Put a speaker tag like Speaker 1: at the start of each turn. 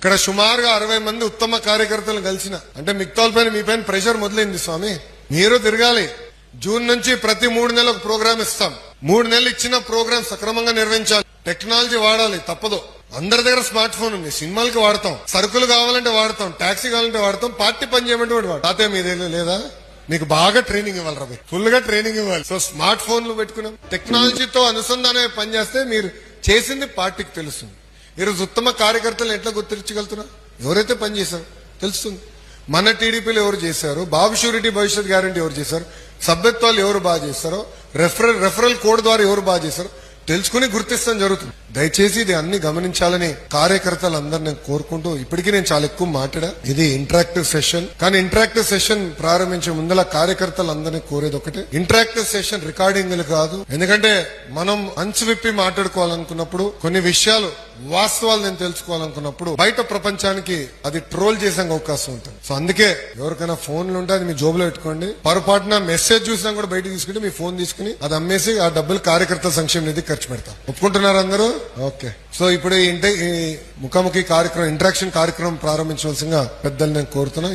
Speaker 1: ఇక్కడ సుమారుగా 60 మంది ఉత్తమ కార్యకర్తలు కలిసిన అంటే మిగతా పైన మీ పైన ప్రెషర్ మొదలైంది స్వామి. మీరు తిరగాలి. జూన్ నుంచి ప్రతి 3 నెలలకు ప్రోగ్రామ్ ఇస్తాం. 3 నెలలు ఇచ్చిన ప్రోగ్రామ్ సక్రమంగా నిర్వహించాలి. టెక్నాలజీ వాడాలి, తప్పదు. అందరి దగ్గర స్మార్ట్ ఫోన్ ఉంది. సినిమాలకి వాడతాం, సరుకులు కావాలంటే వాడతాం, టాక్సీ కావాలంటే వాడతాం, పార్టీ పని చేయమంటే వాడు తాతే మీ దగ్గర లేదా? మీకు బాగా ట్రైనింగ్ ఇవ్వాలి రవి, ఫుల్ గా ట్రైనింగ్ ఇవ్వాలి. సో స్మార్ట్ ఫోన్లు పెట్టుకున్నాం, టెక్నాలజీతో అనుసంధానమే పనిచేస్తే మీరు చేసింది పార్టీకి తెలుస్తుంది. ఈరోజు ఉత్తమ కార్యకర్తలు ఎట్లా గుర్తించగలుగుతున్నా? ఎవరైతే పనిచేశారో తెలుస్తుంది. మన టీడీపీలో ఎవరు చేశారు, బాబు షూరిటీ భవిష్యత్ గ్యారంటీ ఎవరు చేశారు, సభ్యత్వాలు ఎవరు బాగా చేస్తారో, రెఫరల్ కోడ్ ద్వారా ఎవరు బాగా చేశారో తెలుసుకుని గుర్తిస్తాం జరుగుతుంది. దయచేసి ఇది అన్ని గమనించాలని కార్యకర్తలందరూ నేను కోరుకుంటూ, ఇప్పటికీ నేను చాలా ఎక్కువ మాట్లాడా. ఇది ఇంటరాక్టివ్ సెషన్, కానీ ఇంటరాక్టివ్ సెషన్ ప్రారంభించే ముందల కార్యకర్తలందరినీ కోరేది ఒకటే, ఇంటరాక్టివ్ సెషన్ రికార్డింగ్లు కాదు. ఎందుకంటే మనం అంచు విప్పి మాట్లాడుకోవాలనుకున్నప్పుడు, కొన్ని విషయాలు వాస్తవాలు నేను తెలుసుకోవాలనుకున్నప్పుడు బయట ప్రపంచానికి అది ట్రోల్ చేసే అవకాశం ఉంటుంది. సో అందుకే ఎవరికైనా ఫోన్లు ఉంటే అది మీ జోబులో పెట్టుకోండి. పొరపాటున మెసేజ్ చూసినా కూడా బయటకు తీసుకుంటే మీ ఫోన్ తీసుకుని అది అమ్మేసి ఆ డబ్బులు కార్యకర్త సంక్షేమ నిధి ఖర్చు పెడతాం. ఒప్పుకుంటున్నారు అందరూ? ఓకే. సో ఇప్పుడు ఈ ముఖాముఖి కార్యక్రమం, ఇంటరాక్షన్ కార్యక్రమం ప్రారంభించవలసిందిగా పెద్దలు నేను కోరుతున్నా.